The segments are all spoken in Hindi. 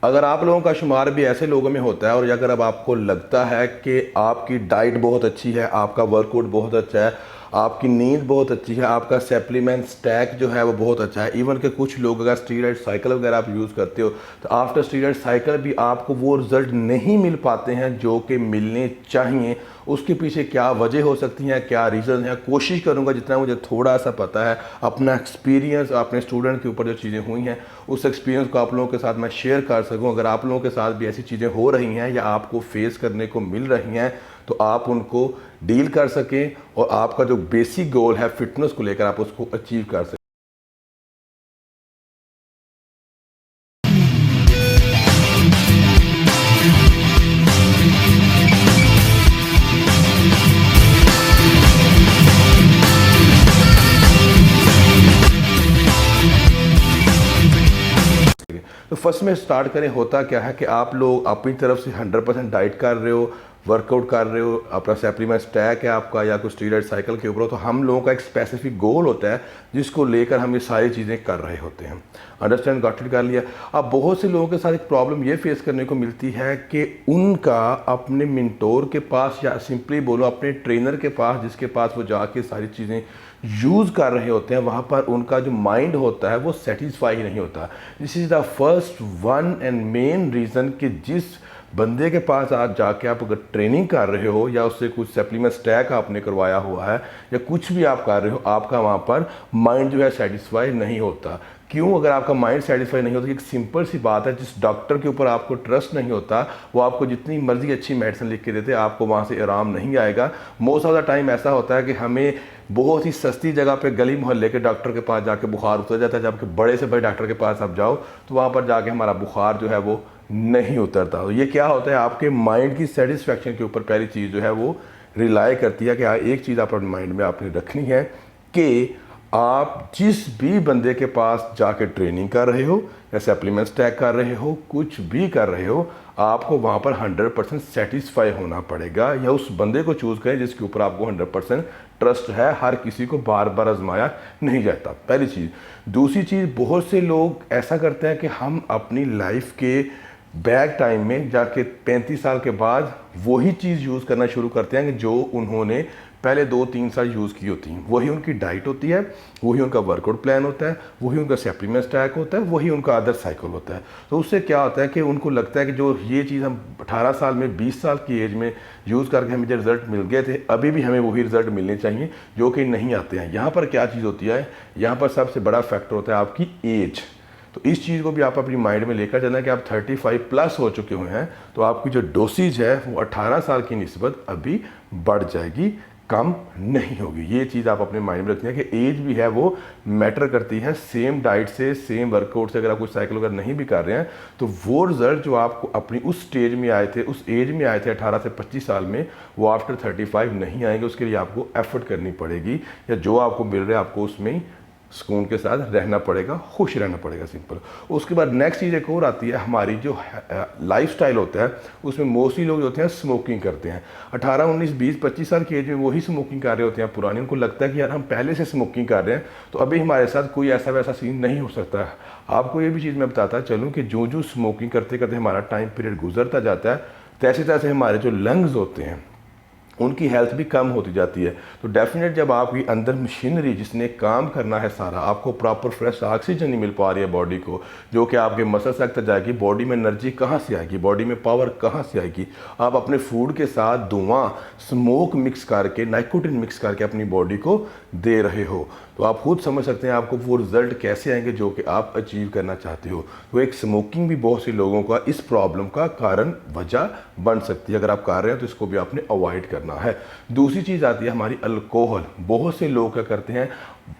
अगर आप लोगों का शुमार भी ऐसे लोगों में होता है और अगर अब आपको लगता है कि आपकी डाइट बहुत अच्छी है, आपका वर्कआउट बहुत अच्छा है, आपकी नींद बहुत अच्छी है, आपका सप्लीमेंट स्टैक जो है वो बहुत अच्छा है, इवन के कुछ लोग अगर स्टीरॉयड साइकिल वगैरह आप यूज़ करते हो तो आफ्टर स्टीरॉयड साइकिल भी आपको वो रिजल्ट नहीं मिल पाते हैं जो कि मिलने चाहिए। उसके पीछे क्या वजह हो सकती हैं, क्या रीज़न है, कोशिश करूंगा जितना मुझे थोड़ा सा पता है अपना एक्सपीरियंस अपने स्टूडेंट के ऊपर जो चीज़ें हुई हैं उस एक्सपीरियंस को आप लोगों के साथ मैं शेयर कर सकूं। अगर आप लोगों के साथ भी ऐसी चीज़ें हो रही हैं या आपको फेस करने को मिल रही हैं तो आप उनको डील कर सकें और आपका जो बेसिक गोल है फिटनेस को लेकर आप उसको अचीव कर सकें। तो फर्स्ट में स्टार्ट करें, होता क्या है कि आप लोग अपनी तरफ से 100% डाइट कर रहे हो, वर्कआउट कर रहे हो, अपना सप्लीमेंट स्टैक है आपका या कुछ स्टीरॉयड साइकिल के ऊपर हो, तो हम लोगों का एक स्पेसिफिक गोल होता है जिसको लेकर हम ये सारी चीज़ें कर रहे होते हैं। अंडरस्टैंड गॉट इट कर लिया। अब बहुत से लोगों के साथ एक प्रॉब्लम ये फेस करने को मिलती है कि उनका अपने मिंटोर के पास या सिंपली बोलो अपने ट्रेनर के पास जिसके पास वो जाके सारी चीज़ें यूज़ कर रहे होते हैं, वहाँ पर उनका जो माइंड होता है वो सेटिस्फाई नहीं होता। This is the first one and main reason कि जिस बंदे के पास आज जाके आप अगर ट्रेनिंग कर रहे हो या उससे कुछ सप्लीमेंट स्टैक आपने करवाया हुआ है या कुछ भी आप कर रहे हो, आपका वहाँ पर माइंड जो है सेटिस्फाई नहीं होता। क्यों? अगर आपका माइंड सेटिस्फाई नहीं होता, एक सिंपल सी बात है, जिस डॉक्टर के ऊपर आपको ट्रस्ट नहीं होता वो आपको जितनी मर्जी अच्छी मेडिसिन लिख के देते आपको वहाँ से आराम नहीं आएगा। मोस्ट ऑफ द टाइम ऐसा होता है कि हमें बहुत ही सस्ती जगह पे गली मोहल्ले के डॉक्टर के पास जाके बुखार उतर जाता है, जबकि बड़े से बड़े डॉक्टर के पास आप जाओ तो वहाँ पर जाके हमारा बुखार जो है वो नहीं उतरता। तो ये क्या होता है, आपके माइंड की सेटिस्फैक्शन के ऊपर पहली चीज़ जो है वो रिलाई करती है कि एक चीज़ आप अपने माइंड में आपने रखनी है कि आप जिस भी बंदे के पास जाके ट्रेनिंग कर रहे हो या सप्लीमेंट स्टैक कर रहे हो, कुछ भी कर रहे हो, आपको वहाँ पर 100% सेटिस्फाई होना पड़ेगा या उस बंदे को चूज़ करें जिसके ऊपर आपको 100% ट्रस्ट है। हर किसी को बार बार आजमाया नहीं जाता, पहली चीज़। दूसरी चीज़, बहुत से लोग ऐसा करते हैं कि हम अपनी लाइफ के बैक टाइम में जाके 35 साल के बाद वही चीज़ यूज़ करना शुरू करते हैं कि जो उन्होंने पहले 2-3 साल यूज़ की होती हैं। वही उनकी डाइट होती है, वही उनका वर्कआउट प्लान होता है, वही उनका सप्लीमेंट स्टैक होता है, वही उनका अदर साइकिल होता है। तो उससे क्या होता है कि उनको लगता है कि जो ये चीज़ हम 18 साल में 20 साल की एज में यूज़ करके हमें जो रिज़ल्ट मिल गए थे अभी भी हमें वही रिज़ल्ट मिलने चाहिए, जो कि नहीं आते हैं। यहाँ पर क्या चीज़ होती है, यहाँ पर सबसे बड़ा फैक्टर होता है आपकी एज। तो इस चीज़ को भी आप अपनी माइंड में लेकर चलना कि आप 35 प्लस हो चुके हुए हैं तो आपकी जो डोसेज है वो 18 साल की निस्बत अभी बढ़ जाएगी, कम नहीं होगी। ये चीज़ आप अपने माइंड में रखनी है कि एज भी है वो मैटर करती है। सेम डाइट से, सेम वर्कआउट से अगर आप कुछ साइकिल वगैरह नहीं भी कर रहे हैं तो वो रिजल्ट जो आपको अपनी उस स्टेज में आए थे, उस एज में आए थे 18 से 25 साल में, वो आफ्टर 35 नहीं आएंगे। उसके लिए आपको एफर्ट करनी पड़ेगी या जो आपको मिल रहा है आपको उसमें ही सुकून के साथ रहना पड़ेगा, खुश रहना पड़ेगा, सिंपल। उसके बाद नेक्स्ट चीज़ एक और आती है, हमारी जो लाइफस्टाइल होता है उसमें मोस्टली लोग जो होते हैं स्मोकिंग करते हैं। 18, 19, 20, 25 साल की एज में वही स्मोकिंग कर रहे होते हैं पुरानी। उनको लगता है कि यार हम पहले से स्मोकिंग कर रहे हैं तो अभी हमारे साथ कोई ऐसा वैसा सीन नहीं हो सकता है। आपको ये भी चीज़ मैं बताता चलूँ कि जो जो स्मोकिंग करते करते हमारा टाइम पीरियड गुजरता जाता है तैसे तैसे हमारे जो लंग्स होते हैं उनकी हेल्थ भी कम होती जाती है। तो डेफिनेट जब आपकी अंदर मशीनरी जिसने काम करना है सारा, आपको प्रॉपर फ्रेश ऑक्सीजन नहीं मिल पा रही है बॉडी को, जो कि आपके मसल तक जाएगी, बॉडी में एनर्जी कहाँ से आएगी, बॉडी में पावर कहाँ से आएगी। आप अपने फूड के साथ धुआं, स्मोक मिक्स करके, नाइकोटिन मिक्स करके अपनी बॉडी को दे रहे हो, तो आप खुद समझ सकते हैं आपको वो रिजल्ट कैसे आएंगे जो कि आप अचीव करना चाहते हो। तो एक स्मोकिंग भी बहुत से लोगों का इस प्रॉब्लम का कारण, वजह बन सकती है। अगर आप कर रहे हैं तो इसको भी आपने अवॉइड करना है। दूसरी चीज़ आती है हमारी अल्कोहल। बहुत से लोग क्या करते हैं,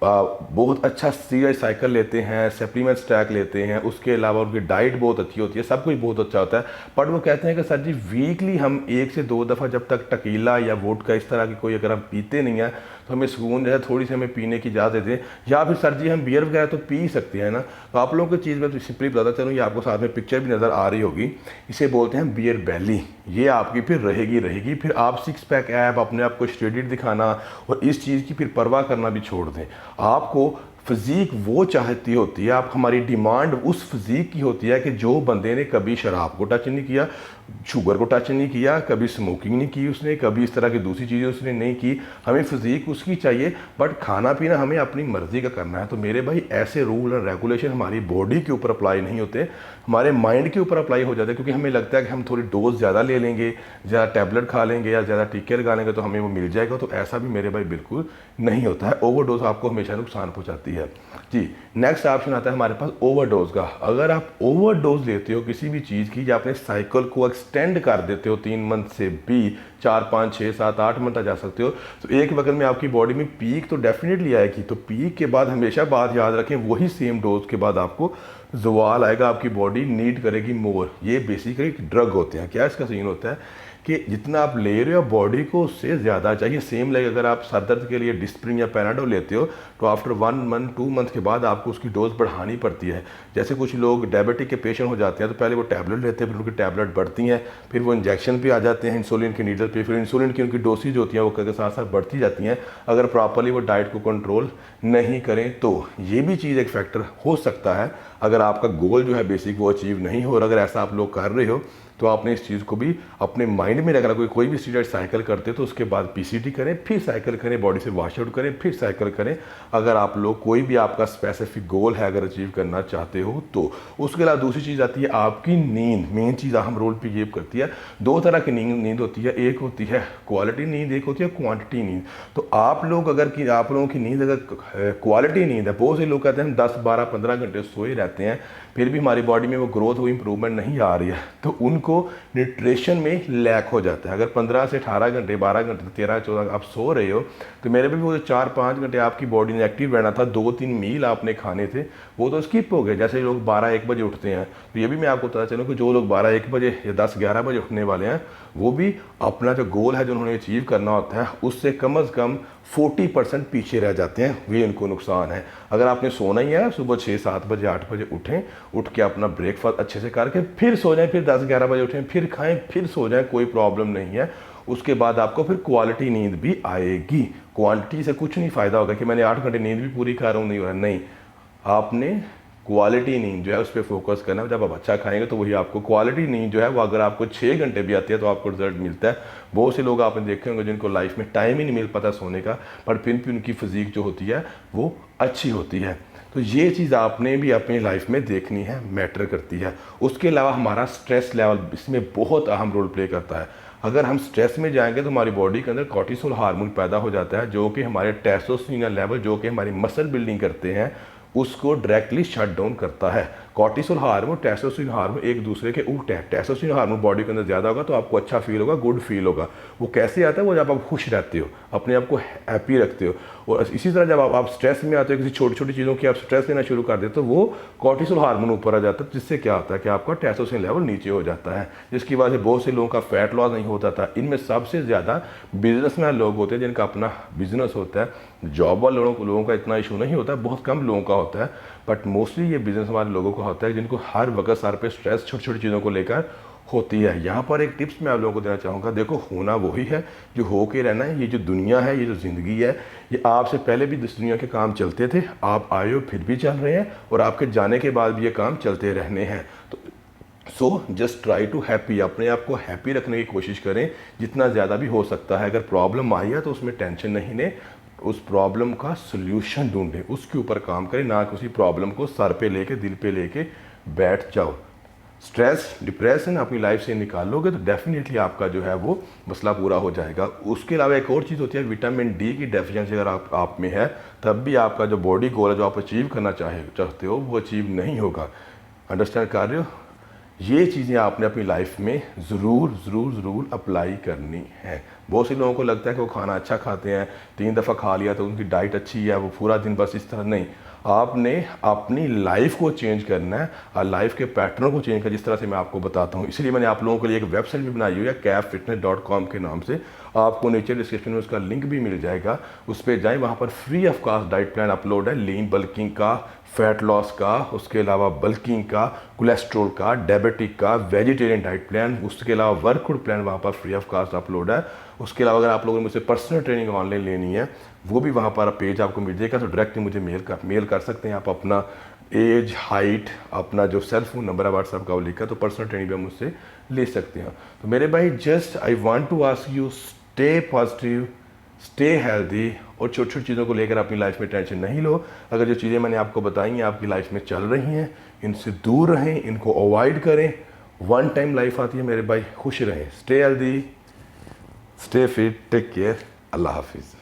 बहुत अच्छा स्टीरॉयड साइकिल लेते हैं, सप्लीमेंट स्टैक लेते हैं, उसके अलावा उनकी डाइट बहुत अच्छी होती है, सब कुछ बहुत अच्छा होता है, बट वो कहते हैं कि सर जी वीकली हम 1 से 2 दफ़ा जब तक टकीला या वोडका इस तरह की कोई अगर हम पीते नहीं हैं तो हमें सुकून जो है थोड़ी सी हमें पीने की इजाज़त दें, या फिर सर जी हम बियर वगैरह तो पी सकते हैं ना। तो आप लोगों की चीज़ में तो सिंपली बताता चलूँ, ये आपको साथ में पिक्चर भी नज़र आ रही होगी, इसे बोलते हैं बियर बैली। ये आपकी फिर रहेगी, फिर आप 6 पैक ऐप अपने आप को स्टेडिड दिखाना और इस चीज़ की फिर परवाह करना भी छोड़ दें। आपको फिज़ीक वो चाहती होती है, आप हमारी डिमांड उस फिज़ीक की होती है कि जो बंदे ने कभी शराब को टच नहीं किया, शुगर को टच नहीं किया, कभी स्मोकिंग नहीं की उसने, कभी इस तरह की दूसरी चीज़ें उसने नहीं की। हमें फिज़ीक उसकी चाहिए, बट खाना पीना हमें अपनी मर्ज़ी का करना है। तो मेरे भाई ऐसे रूल एंड रेगुलेशन हमारी बॉडी के ऊपर अप्लाई नहीं होते, हमारे माइंड के ऊपर अप्लाई हो जाते हैं, क्योंकि हमें लगता है कि हम थोड़ी डोज ज़्यादा ले लेंगे, ज़्यादा टैबलेट खा लेंगे या ज़्यादा टीके लगा लेंगे तो हमें वो मिल जाएगा। तो ऐसा भी मेरे भाई बिल्कुल नहीं होता है। ओवरडोज आपको हमेशा नुकसान पहुंचाती है। जी, नेक्स्ट ऑप्शन आता है हमारे पास ओवरडोज का। अगर आप ओवरडोज लेते हो किसी भी चीज़ की, या अपने साइकिल को एक्सटेंड कर देते हो 3 मंथ से भी 4 5 6 7 8 मंथ तक जा सकते हो, तो एक वक्त में आपकी बॉडी में पीक तो डेफिनेटली आएगी। तो पीक के बाद हमेशा बात याद रखें, वही सेम डोज के बाद आपको ज़वाल आएगा, आपकी बॉडी नीड करेगी मोर। ये बेसिकली ड्रग होते हैं। क्या इसका सीन होता है कि जितना आप ले रहे हो बॉडी को उससे ज़्यादा चाहिए। सेम लाइक अगर आप सर दर्द के लिए डिस्प्रिन या पैनाडोल लेते हो तो आफ्टर 1 मंथ 2 मंथ के बाद आपको उसकी डोज बढ़ानी पड़ती है। जैसे कुछ लोग डायबिटिक के पेशेंट हो जाते हैं तो पहले वो टैबलेट लेते हैं, फिर उनकी टैबलेट बढ़ती हैं, फिर वो इंजेक्शन पे आ जाते हैं इंसुलिन की नीडल पे, फिर इंसुलिन की उनकी डोसेज होती हैं वो के साथ साथ बढ़ती जाती हैं। अगर प्रॉपरली वो डाइट को कंट्रोल नहीं करें तो ये भी चीज़ एक फैक्टर हो सकता है। अगर आपका गोल जो है बेसिक वो अचीव नहीं हो रहा, अगर ऐसा आप लोग कर रहे हो तो आपने इस चीज़ को भी अपने माइंड में रखना। कोई भी स्टीरॉयड साइकिल करते तो उसके बाद पीसीटी करें, फिर साइकिल करें, बॉडी से वॉश आउट करें, फिर साइकिल करें। अगर आप लोग कोई भी आपका स्पेसिफिक गोल है अगर अचीव करना चाहते हो तो। उसके अलावा दूसरी चीज़ आती है आपकी नींद। मेन चीज़ अहम रोल प्ले करती है। 2 तरह की नींद होती है, एक होती है क्वालिटी नींद, एक होती है क्वांटिटी नींद। तो आप लोगों की नींद अगर क्वालिटी नींद है, बहुत से लोग कहते हैं हम 10 12 15 घंटे सोए रहते हैं फिर भी हमारी बॉडी में वो ग्रोथ वो इंप्रूवमेंट नहीं आ रही है, तो उनको न्यूट्रिशन में लैक हो जाता है। अगर 15 से 18 घंटे 12 घंटे 13 14 आप सो रहे हो तो मेरे भी वो 4-5 घंटे आपकी बॉडी ने एक्टिव रहना था, 2-3 मील आपने खाने थे वो तो स्किप हो गए। जैसे लोग 12-1 बजे उठते हैं, तो ये भी मैं आपको पता चलूँ कि जो लोग 12-1 बजे या 10-11 बजे उठने वाले हैं वो भी अपना जो गोल है जो उन्होंने अचीव करना होता है उससे कम से कम 40% पीछे रह जाते हैं। ये उनको नुकसान है। अगर आपने सोना ही है सुबह 6-7 बजे 8 बजे उठें, उठ के अपना ब्रेकफास्ट अच्छे से करके फिर सो जाएं, फिर 10-11 बजे उठें, फिर खाएं, फिर सो जाएं, कोई प्रॉब्लम नहीं है। उसके बाद आपको फिर क्वालिटी नींद भी आएगी। क्वांटिटी से कुछ नहीं फ़ायदा होगा कि मैंने 8 घंटे नींद भी पूरी कर रहा हूँ, नहीं हो रहा, नहीं। आपने क्वालिटी नींद जो है उस पर फोकस करना है। जब आप अच्छा खाएंगे तो वही आपको क्वालिटी नींद जो है वो अगर आपको 6 घंटे भी आती है तो आपको रिजल्ट मिलता है। बहुत से लोग आपने देखे होंगे जिनको लाइफ में टाइम ही नहीं मिल पाता सोने का, पर फिर भी उनकी फिजिक जो होती है वो अच्छी होती है। तो ये चीज़ आपने भी अपनी लाइफ में देखनी है, मैटर करती है। उसके अलावा हमारा स्ट्रेस लेवल इसमें बहुत अहम रोल प्ले करता है। अगर हम स्ट्रेस में जाएंगे तो हमारी बॉडी के अंदर कॉर्टिसोल हार्मोन पैदा हो जाता है जो कि हमारे टेस्टोस्टेरोन लेवल जो कि हमारी मसल बिल्डिंग करते हैं उसको डायरेक्टली शट डाउन करता है। कॉर्टिसोल हार्मोन टेस्टोस्टेरोन हार्मोन एक दूसरे के उल्टे हैं। टेस्टोस्टेरोन हार्मोन बॉडी के अंदर ज़्यादा होगा तो आपको अच्छा फील होगा, गुड फील होगा। वो कैसे आता है? वो जब आप खुश रहते हो, अपने आप को हैप्पी रखते हो। और इसी तरह जब आप स्ट्रेस में आते हो, किसी छोटी छोटी चीज़ों की आप स्ट्रेस लेना शुरू कर देते हो तो वो कॉर्टिसोल हार्मोन ऊपर आ जाता है, जिससे क्या होता है कि आपका टेस्टोस्टेरोन लेवल नीचे हो जाता है, जिसकी वजह से बहुत से लोगों का फैट लॉस नहीं होता था। इनमें सबसे ज़्यादा बिजनेसमैन लोग होते हैं जिनका अपना बिजनेस होता है। जॉब वाले लोगों का इतना इशू नहीं होता, बहुत कम लोगों का होता है, बट मोस्टली ये बिजनेस वाले लोगों का होता है जिनको हर वक्त सर पे स्ट्रेस छोटी छोटी चीज़ों को लेकर होती है। यहाँ पर एक टिप्स मैं आप लोगों को देना चाहूँगा। देखो, होना वही है जो हो के रहना है। ये जो दुनिया है, ये जो ज़िंदगी है, ये आपसे पहले भी इस दुनिया के काम चलते थे, आप आए हो फिर भी चल रहे हैं, और आपके जाने के बाद भी ये काम चलते रहने हैं। तो so just try to happy, अपने आप को हैप्पी रखने की कोशिश करें जितना ज़्यादा भी हो सकता है। अगर प्रॉब्लम आई है तो उसमें टेंशन नहीं लें, उस प्रॉब्लम का सोल्यूशन ढूंढें, उसके ऊपर काम करें, ना कि उसी प्रॉब्लम को सर पे लेके दिल पे लेके बैठ जाओ। स्ट्रेस डिप्रेशन अपनी लाइफ से निकालोगे तो डेफिनेटली आपका जो है वो मसला पूरा हो जाएगा। उसके अलावा एक और चीज़ होती है, विटामिन डी की डेफिशिएंसी अगर आप में है तब भी आपका जो बॉडी गोल है जो आप अचीव करना चाहते हो वो अचीव नहीं होगा। अंडरस्टैंड कर रहे हो? ये चीज़ें आपने अपनी लाइफ में ज़रूर अप्लाई करनी है। बहुत से लोगों को लगता है कि वो खाना अच्छा खाते हैं, 3 दफ़ा खा लिया तो उनकी डाइट अच्छी है, वो पूरा दिन बस इस तरह नहीं। आपने अपनी लाइफ को चेंज करना है और लाइफ के पैटर्न को चेंज करना, जिस तरह से मैं आपको बताता हूँ। इसलिए मैंने आप लोगों के लिए एक वेबसाइट भी बनाई हुई है, capfitness.com के नाम से। आपको नीचे डिस्क्रिप्शन में उसका लिंक भी मिल जाएगा, उस पर जाएँ, वहाँ पर free of cost diet plan upload है, लीन बल्किंग का, फैट लॉस का, उसके अलावा बल्किंग का, कोलेस्ट्रॉल का, डायबिटिक का, वेजिटेरियन डाइट प्लान, उसके अलावा वर्कआउट प्लान वहाँ पर फ्री ऑफ कॉस्ट अपलोड है। उसके अलावा अगर आप लोगों ने मुझसे पर्सनल ट्रेनिंग ऑनलाइन लेनी है, वो भी वहाँ पर पेज आपको मिल जाएगा, तो डायरेक्टली मुझे मेल कर सकते हैं आप, अपना एज, हाइट, अपना जो सेल फोन नंबर है व्हाट्सएप का वो लिखा, तो पर्सनल ट्रेनिंग भी आप मुझसे ले सकते हैं। तो मेरे भाई, just I want to ask you, stay positive, stay healthy, और छोटी छोटी चीज़ों को लेकर अपनी लाइफ में टेंशन नहीं लो। अगर जो चीज़ें मैंने आपको बताई हैं आपकी लाइफ में चल रही हैं, इनसे दूर रहें, इनको अवॉइड करें। वन टाइम लाइफ आती है मेरे भाई, खुश रहें, stay healthy, stay fit, take care, अल्लाह हाफिज़।